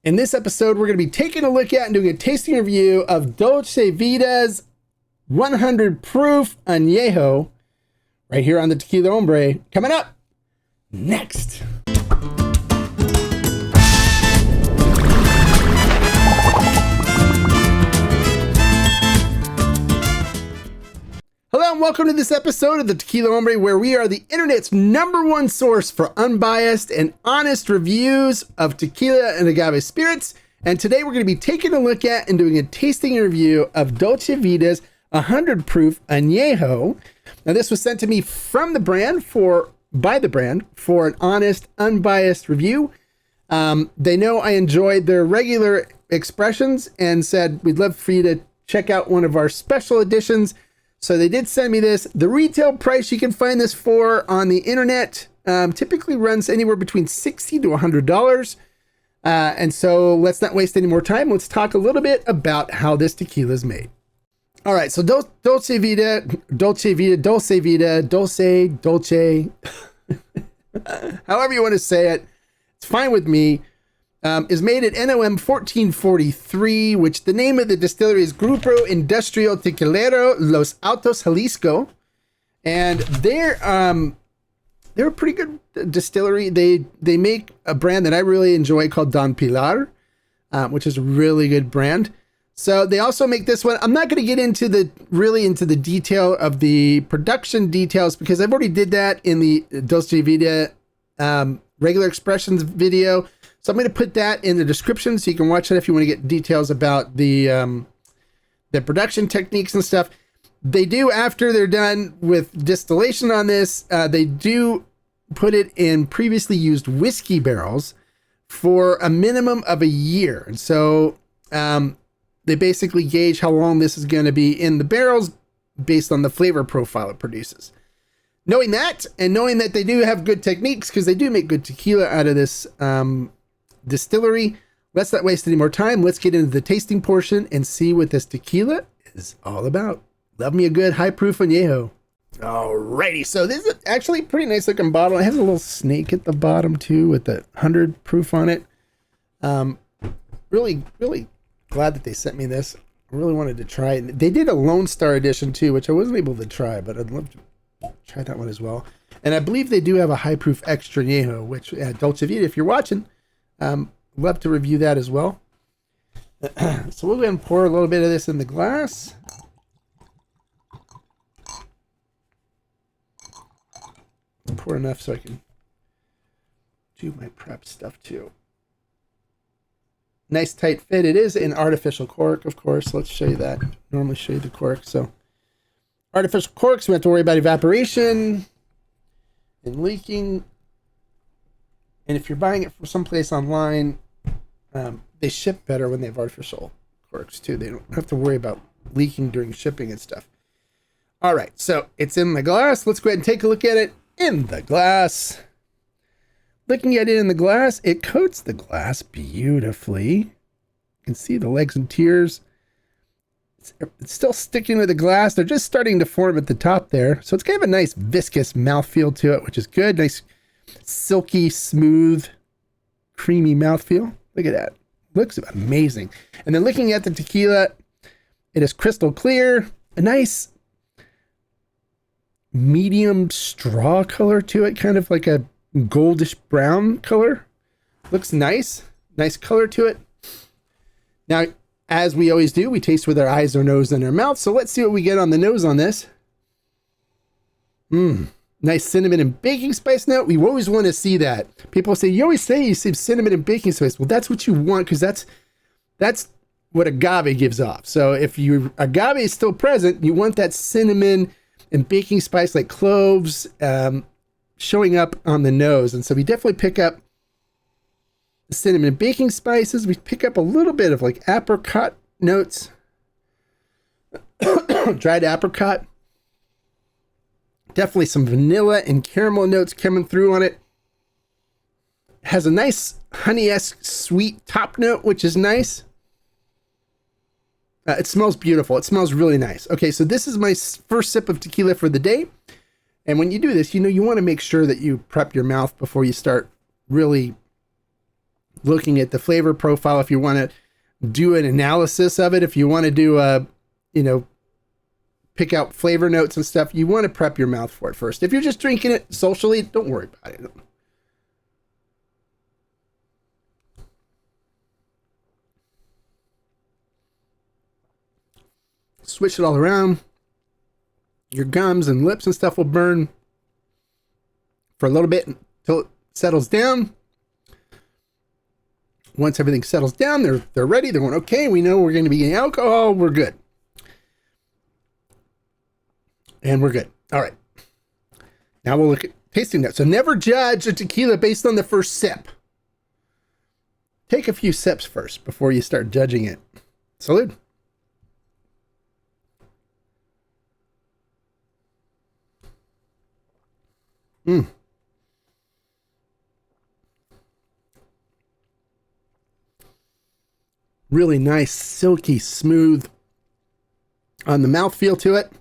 In this episode, we're going to be taking a look at and doing a tasting review of Dulce Vida's 100 Proof Anejo right here on the Tequila Hombre. Coming up next. Hello and welcome to this episode of the Tequila Hombre, where we are the internet's #1 source for unbiased and honest reviews of tequila and agave spirits. And today we're going to be taking a look at and doing a tasting review of Dulce Vida's 100 Proof Anejo. Now this was sent to me from the brand by the brand for an honest, unbiased review. They know I enjoyed their regular expressions and said, we'd love for you to check out one of our special editions. So they did send me this. The retail price you can find this for on the internet typically runs anywhere between $60 to $100. And so let's not waste any more time. Let's talk a little bit about how this tequila is made. All right, so Dulce Vida, however you want to say it, it's fine with me. Is made at NOM 1443, which the name of the distillery is Grupo Industrial Tequilero Los Altos, Jalisco. And they're a pretty good distillery. They make a brand that I really enjoy called Don Pilar, which is a really good brand. So they also make this one. I'm not going to get into the detail of the production details because I've already did that in the Dulce Vida regular expressions video. So I'm going to put that in the description so you can watch that if you want to get details about the production techniques and stuff. They do, after they're done with distillation on this, they do put it in previously used whiskey barrels for a minimum of a year. And so they basically gauge how long this is going to be in the barrels based on the flavor profile it produces. Knowing that, and knowing that they do have good techniques, because they do make good tequila out of this distillery, let's not waste any more time. Let's get into the tasting portion and see what this tequila is all about. Love me a good high proof añejo. Alrighty, so this is actually a pretty nice looking bottle. It has a little snake at the bottom too with the 100 proof on it. Really glad that they sent me this. I really wanted to try it. They did a Lone Star edition too, which I wasn't able to try, but I'd love to try that one as well. And I believe they do have a high proof extra añejo, which Dulce Vida, if you're watching, love to review that as well. So we'll go ahead and pour a little bit of this in the glass. Pour enough so I can do my prep stuff too. Nice tight fit. It is an artificial cork, of course. Let's show you that. Normally show you the cork. So artificial corks, we have to worry about evaporation and leaking. And if you're buying it from someplace online, they ship better when they have artificial corks too. They don't have to worry about leaking during shipping and stuff. All right, so it's in the glass. Let's go ahead and take a look at it in the glass. Looking at it in the glass, it coats the glass beautifully. You can see the legs and tiers. It's still sticking to the glass. They're just starting to form at the top there. So it's kind of a nice viscous mouthfeel to it, which is good. Nice silky, smooth, creamy mouthfeel. Look at that. Looks amazing. And then looking at the tequila, it is crystal clear. A nice medium straw color to it, kind of like a goldish brown color. Looks nice. Nice color to it. Now, as we always do, we taste with our eyes, our nose, and our mouth. So let's see what we get on the nose on this. Nice cinnamon and baking spice note. We always want to see that. People say, you always say you see cinnamon and baking spice. Well, that's what you want, because that's what agave gives off. So if your agave is still present, you want that cinnamon and baking spice like cloves showing up on the nose. And so we definitely pick up the cinnamon and baking spices. We pick up a little bit of like apricot notes, dried apricot. Definitely some vanilla and caramel notes coming through on it. Has a nice honey-esque sweet top note, which is nice. It smells beautiful. It smells really nice. Okay, so this is my first sip of tequila for the day. And when you do this, you want to make sure that you prep your mouth before you start really looking at the flavor profile, if you want to do an analysis of it, if you want to do a, you know, pick out flavor notes and stuff, you want to prep your mouth for it first. If you're just drinking it socially, don't worry about it. Switch it all around. Your gums and lips and stuff will burn for a little bit until it settles down. Once everything settles down, they're ready. They're going, okay, we know we're going to be getting alcohol. We're good. And we're good. All right. Now we'll look at tasting notes. So never judge a tequila based on the first sip. Take a few sips first before you start judging it. Salud. Really nice, silky, smooth on the mouthfeel to it.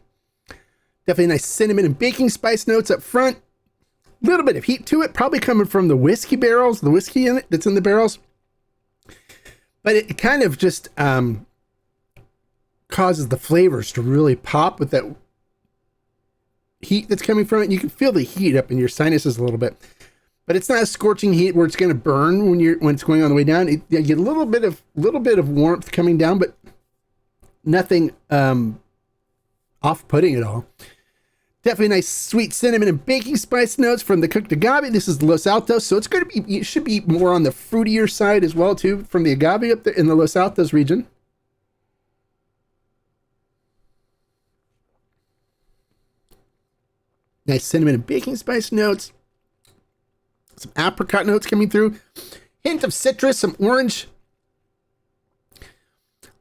Definitely nice cinnamon and baking spice notes up front. A little bit of heat to it, probably coming from the whiskey barrels, the whiskey in it that's in the barrels. But it kind of just causes the flavors to really pop with that heat that's coming from it. You can feel the heat up in your sinuses a little bit. But it's not a scorching heat where it's going to burn when it's going on the way down. You get a little bit of warmth coming down, but nothing off-putting at all. Definitely nice sweet cinnamon and baking spice notes from the cooked agave. This is Los Altos, so it should be more on the fruitier side as well too, from the agave up there in the Los Altos region. Nice cinnamon and baking spice notes. Some apricot notes coming through. Hint of citrus, some orange. A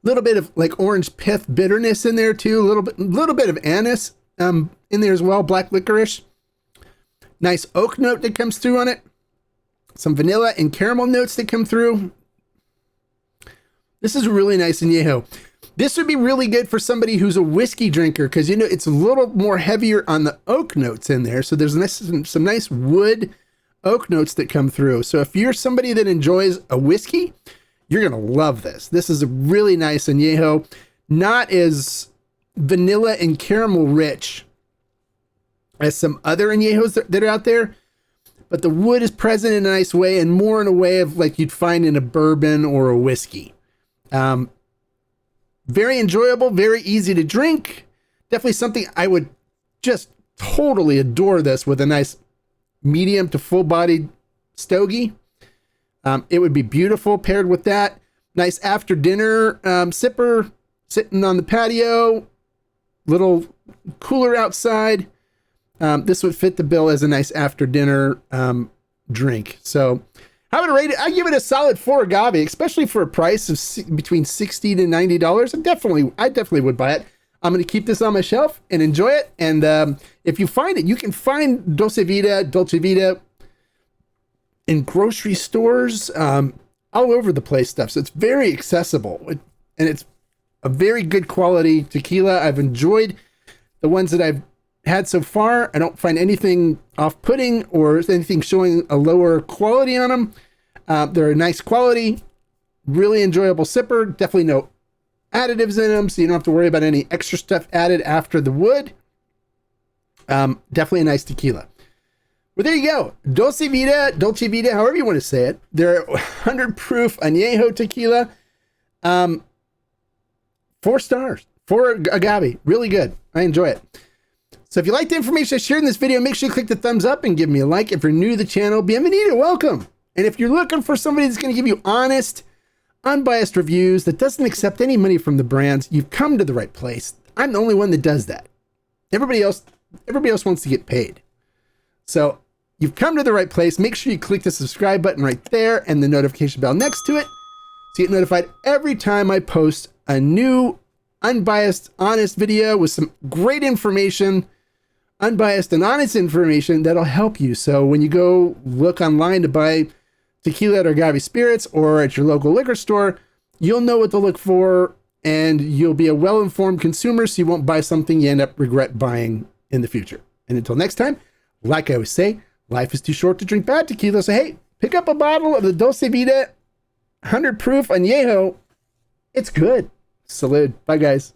little bit of like orange pith bitterness in there too. A little bit of anise in there as well. Black licorice. Nice oak note that comes through on it. Some vanilla and caramel notes that come through. This is really nice añejo. This would be really good for somebody who's a whiskey drinker because, you know, it's a little more heavier on the oak notes in there. So there's some nice wood oak notes that come through. So if you're somebody that enjoys a whiskey, you're going to love this. This is a really nice añejo. Not as vanilla and caramel rich as some other añejos that are out there, but the wood is present in a nice way and more in a way of like you'd find in a bourbon or a whiskey. Very enjoyable, very easy to drink. Definitely something I would just totally adore this with a nice medium to full-bodied stogie. It would be beautiful paired with that. Nice after dinner sipper sitting on the patio. Little cooler outside. This would fit the bill as a nice after dinner drink. So how would I rate it? I give it a solid 4 agave, especially for a price of between $60 to $90. I definitely would buy it. I'm going to keep this on my shelf and enjoy it. And if you find it, you can find Dulce Vida in grocery stores, all over the place stuff. So it's very accessible and it's a very good quality tequila. I've enjoyed the ones that I've had so far. I don't find anything off-putting or anything showing a lower quality on them. They're a nice quality, really enjoyable sipper. Definitely no additives in them, so you don't have to worry about any extra stuff added after the wood. Definitely a nice tequila. Well, there you go. Dulce Vida, however you want to say it. They're 100 proof añejo tequila. 4 stars. 4 agave. Really good. I enjoy it. So if you like the information I shared in this video, make sure you click the thumbs up and give me a like. If you're new to the channel, bienvenido, welcome. And if you're looking for somebody that's going to give you honest, unbiased reviews that doesn't accept any money from the brands, you've come to the right place. I'm the only one that does that. Everybody else wants to get paid. So you've come to the right place. Make sure you click the subscribe button right there and the notification bell next to it so you get notified every time I post a new unbiased, honest video with some great information, unbiased and honest information that'll help you. So when you go look online to buy tequila or agave spirits or at your local liquor store, you'll know what to look for and you'll be a well-informed consumer so you won't buy something you end up regret buying in the future. And until next time, like I always say, life is too short to drink bad tequila. So hey, pick up a bottle of the Dulce Vida 100 proof añejo. It's good. Salute. Bye, guys.